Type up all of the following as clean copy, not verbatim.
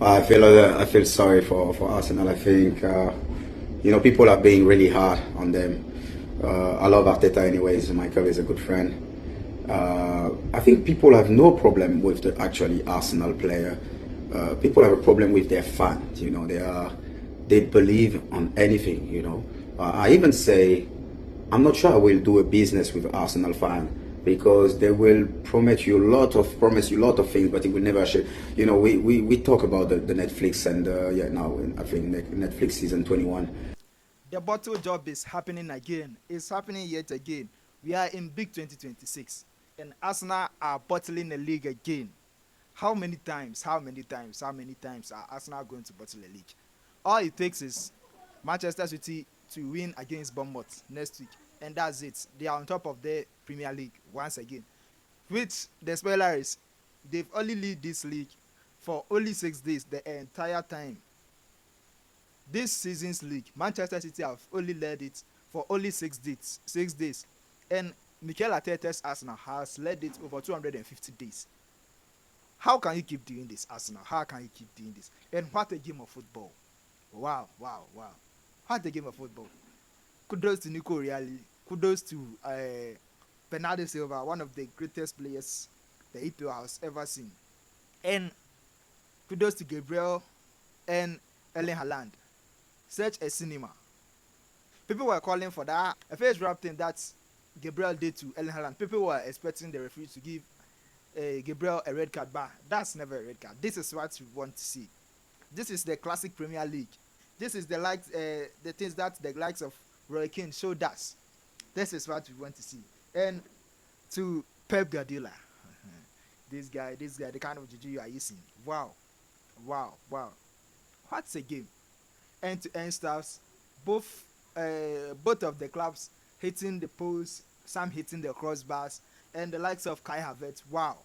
I feel sorry for Arsenal. I think people are being really hard on them. I love Arteta anyways. Michael is a good friend. I think people have no problem with the actually Arsenal player. People have a problem with their fans. They believe on anything. I even say I'm not sure I will do a business with Arsenal fan because they will promise you a lot of things, but it will never share. We talk about the Netflix and yeah, now I think Netflix season 21. The bottle job is happening again. It's happening yet again. We are in big 2026 and Arsenal are bottling the league again. How many times? How many times? How many times are Arsenal going to bottle the league? All it takes is Manchester City to win against Bournemouth next week, and that's it. They are on top of the Premier League once again. Which the spoiler is, they've only lead this league for only 6 days the entire time. This season's league, Manchester City have only led it for only 6 days. 6 days, and Mikel Arteta's Arsenal has led it over 250 days. How can you keep doing this, Arsenal? How can you keep doing this? And what a game of football! Wow, wow, wow! What a game of football! Kudos to Nico Reali. Kudos to Bernardo Silva, one of the greatest players the EPL has ever seen. And kudos to Gabriel and Erling Haaland. Such a cinema. People were calling for that. A face wrap thing that Gabriel did to Erling Haaland. People were expecting the referee to give Gabriel a red card, but that's never a red card. This is what we want to see. This is the classic Premier League. This is the things that the likes of Roy Keane showed us. This is what we want to see. And to Pep Guardiola, this guy, the kind of juju you are using. Wow, wow, wow. What's a game? End-to-end stuffs. Both of the clubs hitting the post, some hitting the crossbars, and the likes of Kai Havertz. Wow.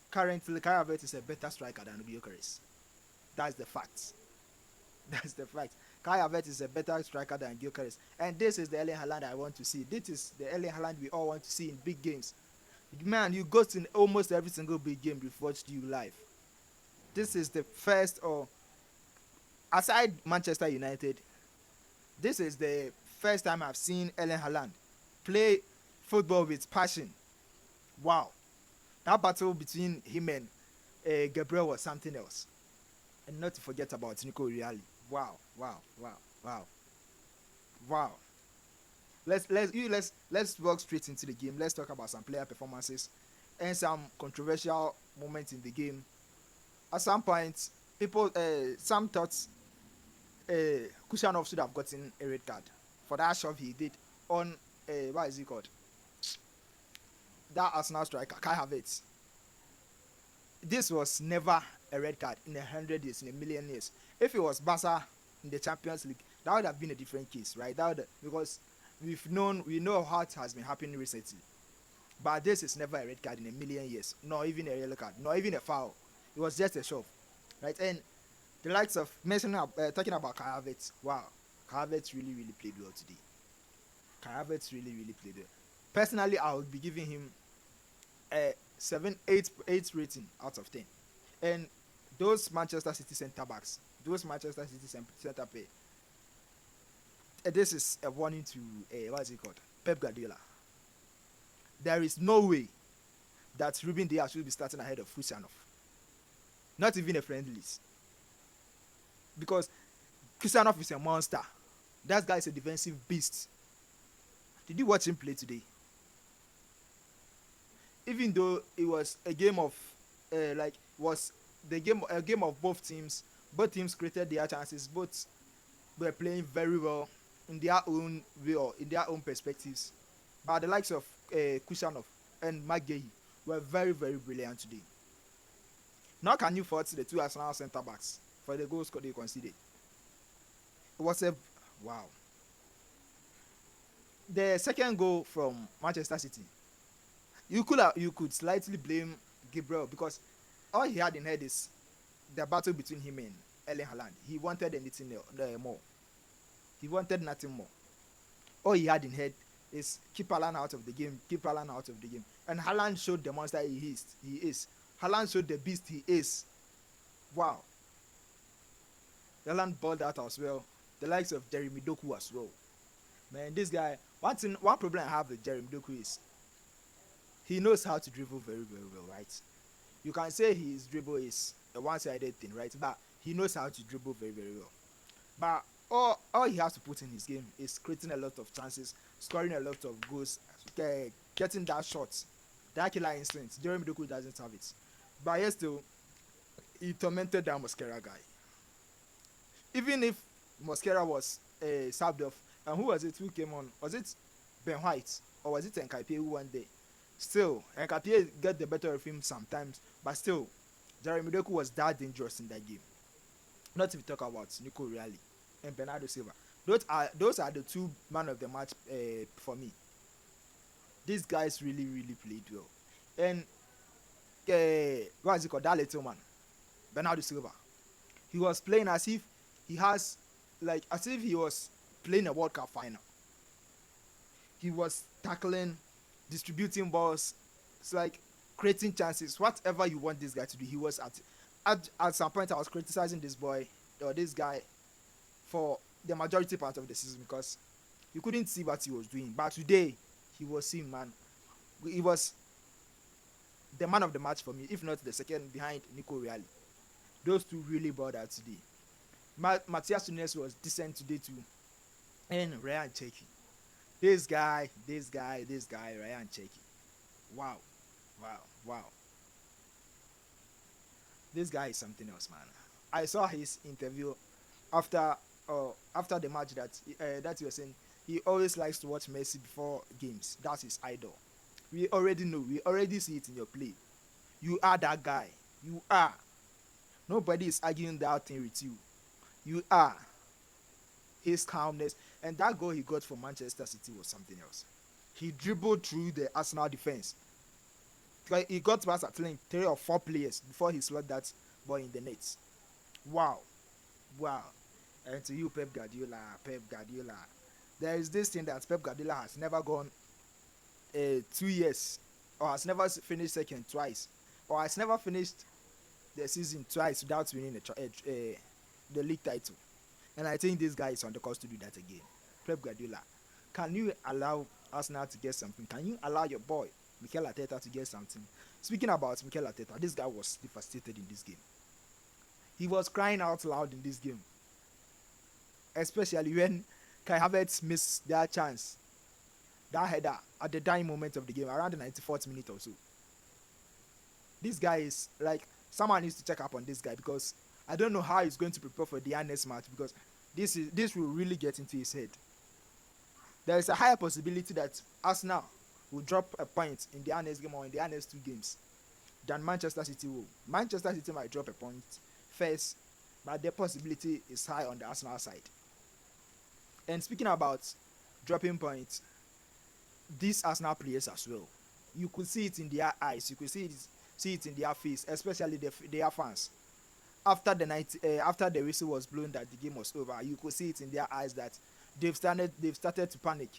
Currently, Kai Havertz is a better striker than Gyökeres. That's the fact. That's the fact. Kai Havertz is a better striker than Gyökeres. And this is the Erling Haaland I want to see. This is the Erling Haaland we all want to see in big games. Man, you go to almost every single big game we've watched you live. This is the first, or aside Manchester United, this is the first time I've seen Erling Haaland play football with passion. Wow. That battle between him and Gabriel was something else. And not to forget about Nico Reali. Wow, wow, wow, wow, wow. Let's walk straight into the game. Let's talk about some player performances and some controversial moments in the game. At some point, some thought Kushanov should have gotten a red card for that shove he did on what is he called? That Arsenal striker, Kai Havertz. This was never a red card in 100 years, in a million years. If it was Barca in the Champions League, that would have been a different case, right? Because we know how it has been happening recently. But this is never a red card in a million years, not even a yellow card, not even a foul. It was just a shove, right? And the likes of talking about Kai Havertz, wow, Kai Havertz really, really played well today. Kai Havertz really, really played well. Personally, I would be giving him a 8 rating out of 10. And those Manchester City centre backs, those Manchester City centre pair, this is a warning to what is it called? Pep Guardiola. There is no way that Ruben Dias should be starting ahead of Kusanov. Not even a friendlies. Because Kusanov is a monster. That guy is a defensive beast. Did you watch him play today? Even though it was a game of a game of both teams created their chances. Both were playing very well in their own way or in their own perspectives. But the likes of Kusanov and McGahey were very, very brilliant today. Now can you fault the two Arsenal centre backs for the goals they conceded? It was a wow. The second goal from Manchester City, you could slightly blame Gabriel because all he had in head is the battle between him and Erling Haaland. He wanted anything more. He wanted nothing more. All he had in head is keep Haaland out of the game, keep Haaland out of the game. And Haaland showed the monster he is. Haaland showed the beast he is. Wow. Haaland balled out as well. The likes of Jeremy Doku as well. Man, this guy. One problem I have with Jeremy Doku is he knows how to dribble very, very well, right? You can say his dribble is a one-sided thing, right? But he knows how to dribble very, very well. But all he has to put in his game is creating a lot of chances, scoring a lot of goals, getting that shot, that killer instinct. Jeremy Doku doesn't have it. But yet still, he tormented that Mosquera guy. Even if Mosquera was subbed off, and who was it who came on? Was it Ben White or was it Nkaipe who went there? Still, Nkaipe get the better of him sometimes, but still, Jeremy Doku was that dangerous in that game. Not if we talk about Nico Reali and Bernardo Silva. Those are the two man of the match for me. These guys really really played well, and what is it called? That little man, Bernardo Silva. He was playing as if he has, like, as if he was playing a World Cup final. He was tackling, distributing balls. It's like creating chances. Whatever you want this guy to do, he was at some point I was criticizing this boy or this guy for the majority part of the season because you couldn't see what he was doing. But today, he was seeing, man. He was the man of the match for me, if not the second behind Nico Reali. Those two really balled out today. Matthias Nunes was decent today too. And Ryan Cheki. This guy, Ryan Cheki. Wow. Wow. Wow. This guy is something else, man. I saw his interview after after the match that he was saying he always likes to watch Messi before games. That's his idol. We already know. We already see it in your play. You are that guy. You are. Nobody is arguing that thing with you. You are. His calmness and that goal he got for Manchester City was something else. He dribbled through the Arsenal defense. Like he got past at least 3 or 4 players before he slot that ball in the net. Wow. Wow. And to you, Pep Guardiola. There is this thing that Pep Guardiola has never gone 2 years, or has never finished second twice, or has never finished the season twice without winning the league title. And I think this guy is on the course to do that again. Pep Guardiola. Can you allow Arsenal to get something? Can you allow your boy, Mikel Arteta, to get something? Speaking about Mikel Arteta, this guy was devastated in this game. He was crying out loud in this game. Especially when Kai Havertz missed that chance. That header at the dying moment of the game, around the 94th minute or so. This guy is like, someone needs to check up on this guy because I don't know how he's going to prepare for the next match because this will really get into his head. There is a higher possibility that Arsenal will drop a point in the next game or in the next 2 games than Manchester City will. Manchester City might drop a point first, but the possibility is high on the Arsenal side. And speaking about dropping points, these Arsenal players as well, you could see it in their eyes, you could see it in their face, especially their fans. After the whistle was blown that the game was over, you could see it in their eyes that they've started to panic.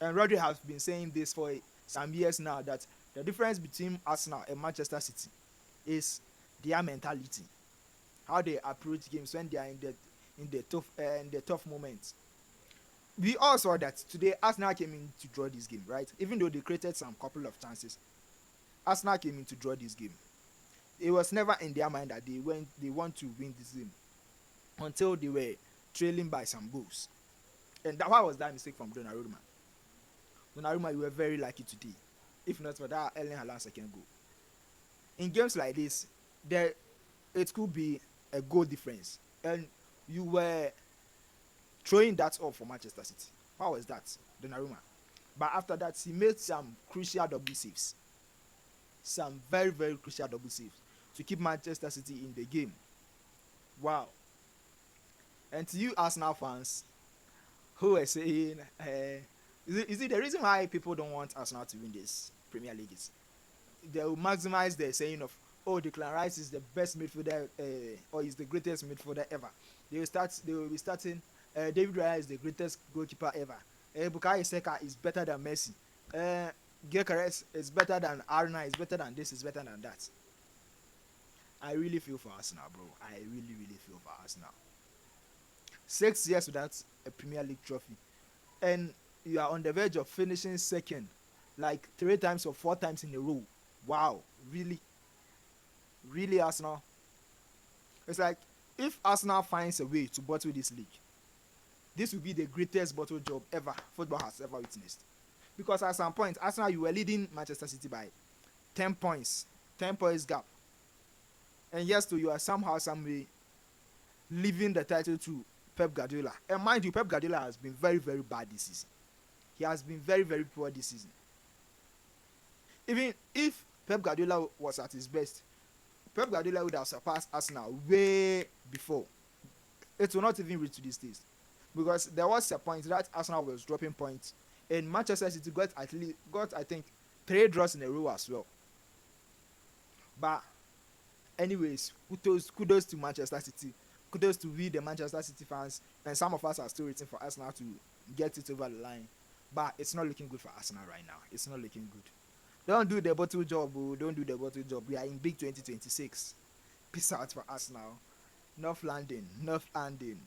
And Rodri has been saying this for some years now that the difference between Arsenal and Manchester City is their mentality, how they approach games when they are in the tough moments. We all saw that today Arsenal came in to draw this game, right? Even though they created some couple of chances, Arsenal came in to draw this game. It was never in their mind that they want to win this game until they were trailing by some goals. And why was that mistake from Donnarumma? Donnarumma, you were very lucky today, if not for that Erling Haaland second goal. In games like this, it could be a goal difference, and you were throwing that off for Manchester City. Why was that, Donnarumma? But after that, he made some crucial double saves, some very very crucial double saves to keep Manchester City in the game. Wow. And to you Arsenal fans who are saying, is it the reason why people don't want Arsenal to win this Premier League is they will maximize the saying of, oh, Declan Rice is the best midfielder or is the greatest midfielder ever. They will be starting David Raya is the greatest goalkeeper ever. Bukayo Saka is better than Messi. Gyökeres is better than Arna, is better than this, is better than that. I really feel for Arsenal, bro. I really, really feel for Arsenal. 6 years without a Premier League trophy, and you are on the verge of finishing second, like 3 times or 4 times in a row. Wow, really, really, Arsenal. It's like if Arsenal finds a way to bottle this league, this will be the greatest bottle job ever football has ever witnessed. Because at some point, Arsenal, you were leading Manchester City by 10 points, 10 points gap, and yes, too, you are somehow, some way leaving the title to Pep Guardiola. And mind you, Pep Guardiola has been very, very bad this season. He has been very, very poor this season. Even if Pep Guardiola was at his best, Pep Guardiola would have surpassed Arsenal way before. It will not even reach to this stage, because there was a point that Arsenal was dropping points, and Manchester City got I think 3 draws in a row as well. But anyways, kudos to Manchester City. Kudos to we the Manchester City fans, and some of us are still waiting for Arsenal to get it over the line. But it's not looking good for Arsenal right now. It's not looking good. Don't do the bottle job, bro. Don't do the bottle job. We are in big 2026. Peace out for Arsenal. North London. North London.